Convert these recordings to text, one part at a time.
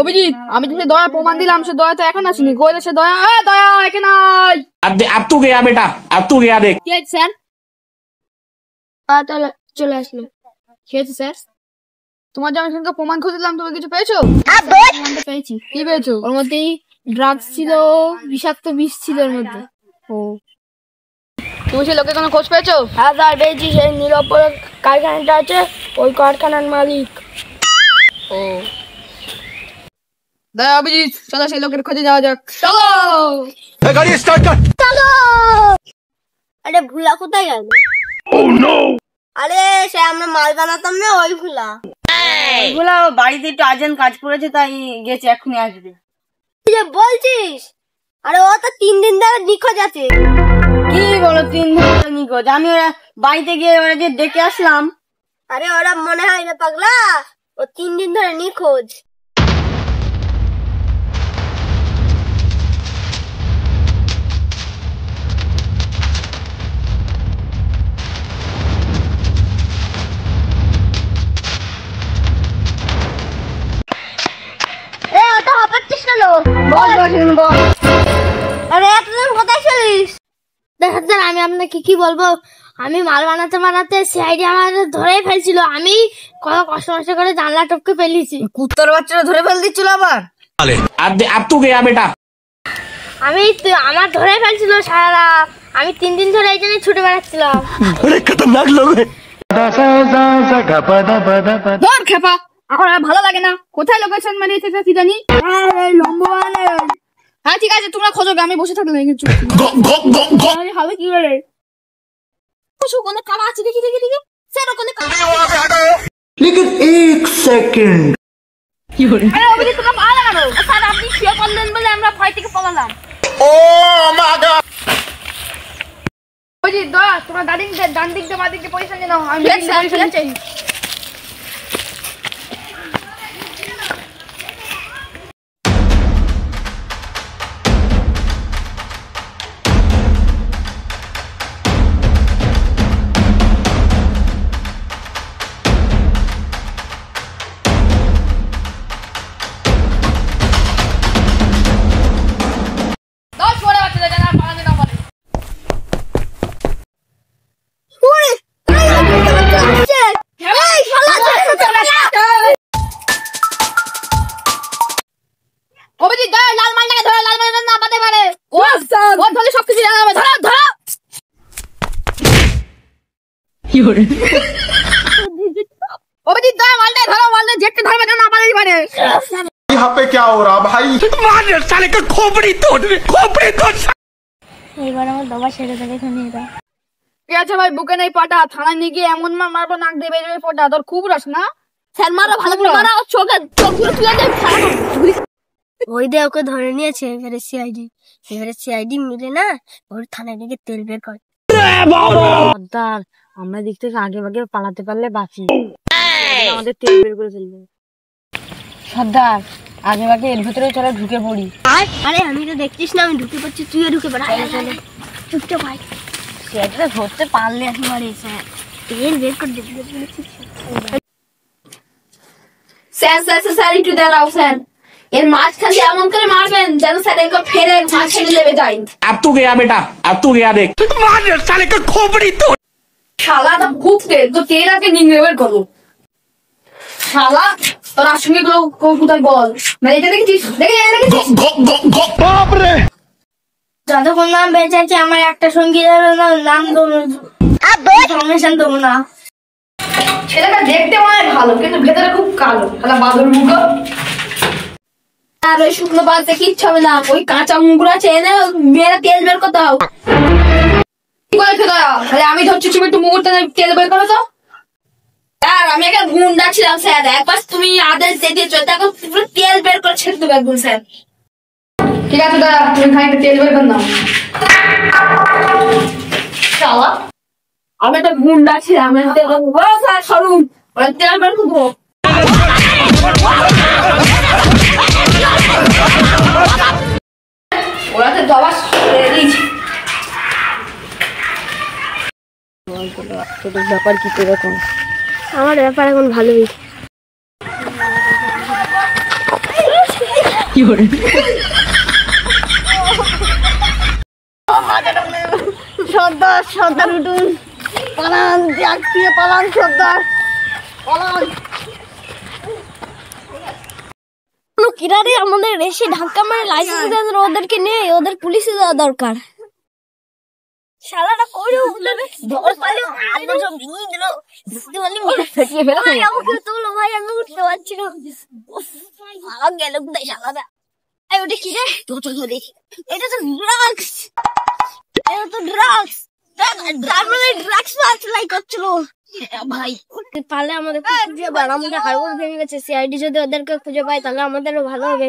অভিজিৎ, আমি তোকে দয়া প্রমাণ দিলাম, সে দয়া তো এখন আসেনি। কই সে দয়া? দয়া এখানে আয়। अब तू गया बेटा, अब तू गया देख। কি হয়েছে স্যার? তাহলে চলে আসলো। কি হয়েছে স্যার? তোমার যে আমি সেদিনকে প্রমাণ খুঁজছিলাম, তুমি কিছু পেয়েছো? প্রমাণটা পেয়েছি। কি পেয়েছো? ওর মধ্যে ড্রাগস ছিল, বিষাক্ত বিষ ছিল ওর মধ্যে। ও, তুমি সেই লোকের কোনো খোঁজ পেয়েছো? হ্যাঁ স্যার পেয়েছি, সেই নীলপুর কারখানাটা আছে, ওই কারখানার মালিক। ও দয়া, অভিজিৎ চলো সেই লোকের খোঁজে যাওয়া যাক। চলো। गाड़ी स्टार्ट कर। চলো। আরে ভুলা কোথায় গেল? আরে সে আমরা মাল বানাতাম না, ওই ভুলা। ওইগুলা বাড়িতে একটু আর্জেন্ট কাজ পড়েছে, তাই গেছে, এক্ষুনি আসবে। তুই যে বলছিস, আরে ও তো 3 দিন ধরে নিখোঁজ আছে। কি বলো 3 দিন ধরে নিখোঁজ? আমি ওরা বাড়িতে গিয়ে ওরা যে ডেকে আসলাম। আরে ওরা মনে হয় না পাগলা, ও 3 দিন ধরে নিখোঁজ। আরে এতদিন কোথায় ছিলিস? দেখেন স্যার, আমি আপনাকে কি বলবো, আমি মাল বানাতে বানাতে সিআইডি আমাদের ধরেই ফেলছিল। আমি কত কষ্ট করে জানলা টপকে ফেলেছি। কুত্তার বাচ্চারা ধরে ফেল দিচ্ছিল আবার। अब तू गया बेटा। আমার ধরে ফেলছিল সারা। আমি 3 দিন ধরে এই জন্য ছুটে বেড়াচ্ছিলাম। अरे खतरनाक लोग हैं। ধর খেপা, এখন আর ভালো লাগে না। কোথায় লোকেশন মারিয়েছে কি জানি? লম্বা মানে। হ্যাঁ ঠিক আছে, তোমরা খোঁজো, আমি বসে থাকলে হবে কি করে? ওখানে কারা আছে? দেখি দেখি দেখি স্যার, ওখানে लेकिन एक सेकंड। আরে অভিজিৎ, তোমরা পা লাগানো। স্যার আপনি শুয়ে পড়লেন বলে আমরা ভয় থেকে পালালাম। Oh my God. Abhijit Daya, তোমরা ডান দিক দিয়ে বাঁ দিক দিয়ে পজিশন নিয়ে নাও। আমি পজিশন নিচ্ছি। অভিজিৎ দয়া, লাল মালটাকে ধরো, লাল মালটা না পাতে পারে। ও ধরলে সবকিছু জানা যাবে। ধরো ধরো। অভিজিৎ দয়া, মালটাকে ধরো, মালটা যেতে ধরবে না পাতে পারে। यहाँ पे क्या हो रहा भाई? मार साले का खोपड़ी तोड़। এইবার আমার বাবা ছেড়ে দেবে এখানে। এরা ঠিক আছে ভাই, বুকে নেই পাটা, থানায় নিয়ে গিয়ে এমন মার মারবো নাক দিয়ে বেরোবে পটা। তোর খুব রস না? স্যার মারো, ভালো করে মারো, চোখগুলো তুলে দেয়। ওই দিয়ে ওকে ধরে নিয়েছে। এবারে সিআইডি মিলে না, ওর থানায় গিয়ে তেল বের করে। সর্দার, আমরা দিক থেকে আগে ভাগে পালাতে পারলে বাঁচি, আমাদের তেল বের করে ফেলবে। সর্দার, আগে ভাগে এর ভিতরে চলো ঢুকে পড়ি। আরে আমি তো দেখছিস না, আমি ঢুকে পড়ছি, তুইও ঢুকে পড়। চুপচাপ ভাই, সেটা ধরতে পারলে একেবারে স্যার তেল বের করে দেবে। স্যার স্যার স্যার একটু দাঁড়াও স্যার। এর মাঝখানে এমন করে মারবেন যেন স্যার একে ফেরে মাঝখানে লেবে যায়। अब तू गया बेटा, अब तू गया देख। मार साले का खोपड़ी तोड़। শালা তো ভুগতে তো তেল আগে নিংড়ে বের করো। শালা তোর আসঙ্গে গুলো কোথায় বল? মানে এটা দেখেছিস? দেখেছিস? बाप रे। যতক্ষণ নাম বেঁচে আছে, আমার একটা সঙ্গীত নাম দেবো, ইনফরমেশন দেবো না। ছেলেটা দেখতে অনেক ভালো, কিন্তু ভেতরে খুব কালো। শালা বাদর মুখো। আর ওই শুকনো বাজতে কিচ্ছু হবে না। ওই কাঁচা মুখগুলো আছে, এনে মেয়েরা তেল বের করতে দাও। কি করেছো দয়া? তাহলে আমি ধরছি, তুমি একটু মুখটা তেল বের করো তো। স্যার আমি একটা গুন্ডা ছিলাম স্যার, একবার তুমি আদেশ দিয়ে দিয়েছো, দেখো পুরো তেল বের করে ছেড়ে দেবো একদম স্যার। ঠিক আছে দয়া, তুমি খানিকটা তেল বের করে নাও। শালা আমি একটা গুন্ডা ছিলাম, স্যার সরুন, ওরা তেল বের করবো। ওরা তো দবা দিয়েছে। তোদের ব্যাপার কি কিরকম? আমার ব্যাপার এখন ভালোই। সর্দার সর্দার উঠুন, পালান, ব্যাগ দিয়ে পালান সর্দার, পালান। কিরারে আমাদের এসে ধাক্কা মারে লাইসেন্স দেওয়ার ওদেরকে নেই, ওদের পুলিশে দেওয়া দরকার। শালাটা করে উঠবে ধর পালে আলো সব ভেঙে দিল, বুঝতে পারলি মেরে ফেটিয়ে ফেলে আমাকে তোলো ভাই, আমি উঠতে পারছি না। ভাগ গেল কোথায় শালাটা। এই ওটা কি রে? তো দেখি, এটা তো ড্রাগস, এটা তো ড্রাগস, তার মানে ড্রাগস সাপ্লাই করছিল ভাই। পালে আমাদের খুঁজে পাই, আমাদের হাড়গোড় ভেঙে গেছে। সিআইডি যদি ওদেরকে খুঁজে পাই তাহলে আমাদেরও ভালো হবে।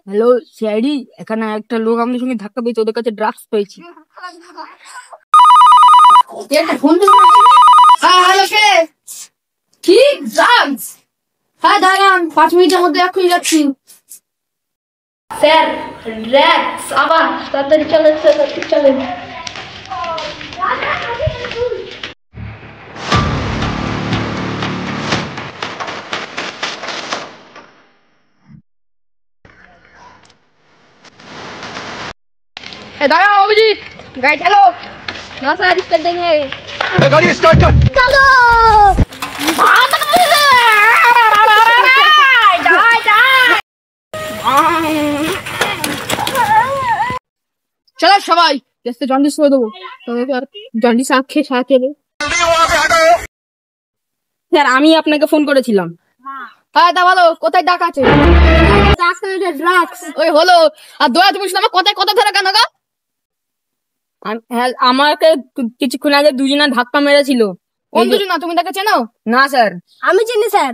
হ্যালো সিআইডি, এখানে একটা লোক আমাদের সঙ্গে ধাক্কা পেয়েছে, ওদের কাছে ড্রাগস পেয়েছি। হ্যালো কে? কি ড্রাগস? হ্যাঁ দাঁড়ান, 5 মিনিটের মধ্যে এখনই যাচ্ছি। স্যার ড্রাগস আবার, তাড়াতাড়ি চলেন স্যার, তাড়াতাড়ি চলেন। दादा अभिजीत गाड़ी चलो ना सर कर देंगे गाड़ी स्टार्ट कर। চলো चलो সবাই जैसे जॉन्डिस করে দেবো, তবে আর জন্ডিস আখ খেয়ে সাথে নেই। স্যার আমি আপনাকে ফোন করেছিলাম। হ্যাঁ তা বলো, কোথায় ডাক আছে? ড্রাগস ওই হলো। আর দয়া তুমি শুনে আমার কথায় কথা ধরে কেন গো? হ্যাঁ, আমাকে কিছুক্ষণ আগে দুজনা ধাক্কা মেরেছিল। কোন দুজন? না তুমি তাকে চেনো? না স্যার। আমি চিনি স্যার,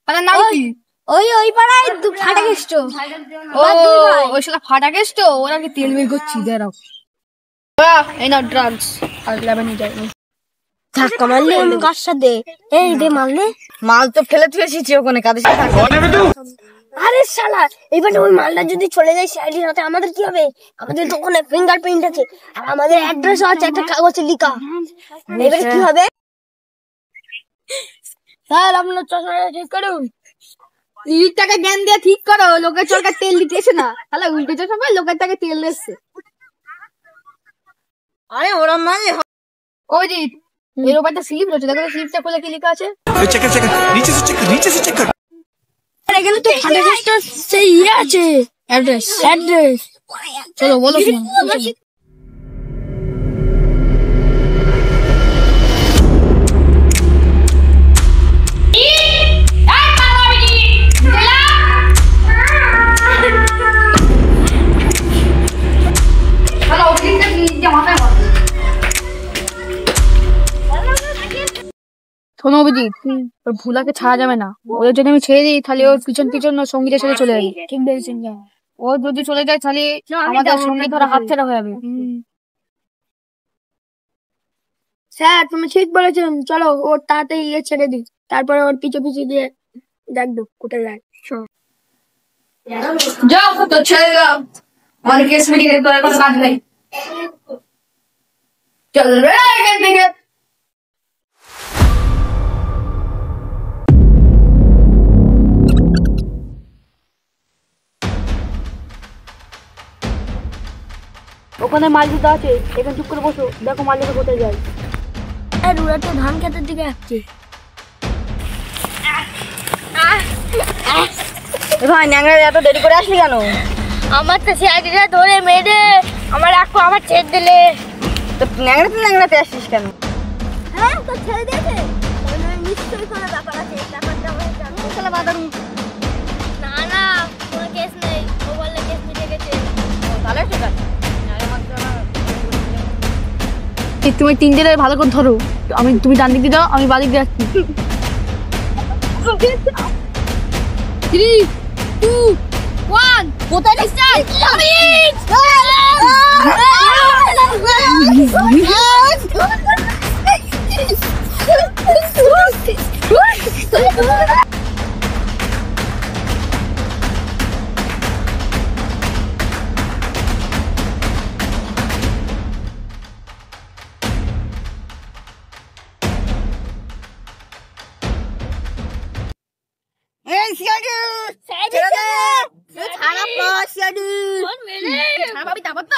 তাহলে নাম কি? ওই পাড়ায় ফাটা গেষ্ট। ও ওই শালা ফাটা গেস্ট, ওরা কি তেল বের করছি দাঁড়াও। এই নাও ড্রাগস আর লেমন যাই। ধাক্কা মারলে আমি কার সাথে? এই দে মারলে মাল তো ফেলে তুই এসেছি ওখানে, কাদের সাথে? আরে শালা, এবারে ওই মালটা যদি চলে যায় সাইডের সাথে আমাদের কি হবে? আমাদের তো ওখানে ফিঙ্গারপ্রিন্ট আছে আর আমাদের অ্যাড্রেস আছে একটা কাগজে লেখা। এবারে কি হবে? স্যার আপনার চশমা ঠিক করুন, ইটটাকে জ্ঞান দিয়ে ঠিক করো। লোকের চরকার তেল দিতে এসে না, তাহলে উল্টে চশমা লোকের টাকে তেল দিচ্ছে। আরে ওরা মানে ওই যে এর উপর একটা স্লিপ রয়েছে, দেখো স্লিপটা খুলে কি লেখা আছে? चेक कर, नीचे से चेक कर। এখানে তো ফাটা গেষ্ট সেই ইয়ে আছে, অ্যাড্রেস। চলো বলো শুনো। শোনো অভিজিৎ, ওর ভুলাকে ছাড়া যাবে না। ওদের যদি আমি ছেড়ে দিই তাহলে ওর পিছন পিছন সঙ্গীতের সাথে চলে যাবে। ঠিক বলেছেন। ও যদি চলে যায় তাহলে আমাদের সঙ্গীত ধরা হাত ছেড়া হয়ে যাবে। স্যার তুমি ঠিক বলেছেন, চলো ওর তাড়াতাড়ি ইয়ে ছেড়ে দিই, তারপরে ওর পিছু পিছু দিয়ে দেখবো কোথায় যায়। যাও তো ছেড়ে দাও, আমার কেস মিটিং এর তোর কোনো কাজ নেই। চল রে এখান থেকে। ওখানে মালিকা আছে, এখানে চুপ করে বসো, দেখো মালিকা কোথায় যায়। আর ওরা তো ধান খেতের দিকে আসছে। ভাই ন্যাংরা এত দেরি করে আসলি কেন? আমার তো সিআইডিটা ধরে মেরে আমার আমার ছেড়ে দিলে। তো ন্যাংরাতে আসছিস কেন? হ্যাঁ তো ছেড়ে দিয়েছে, নিশ্চয়ই কোনো ব্যাপার আছে। ব্যাপারটা আমার জানো তাহলে বাদাম। না কোনো কেস নেই, ও বললে কেস মিটে গেছে। তাহলে ঠিক আছে। তুমি 3 জনের ভালো করে ধরো, তুমি ডান দিক দিয়ে দাও, আমি বাঁ দিক দিয়ে আসছি। 3, 2, 1 কোথায় নিশ্চয় এই সিআইডি ছেড়ে দে। ছাড় পাবি তারপর তো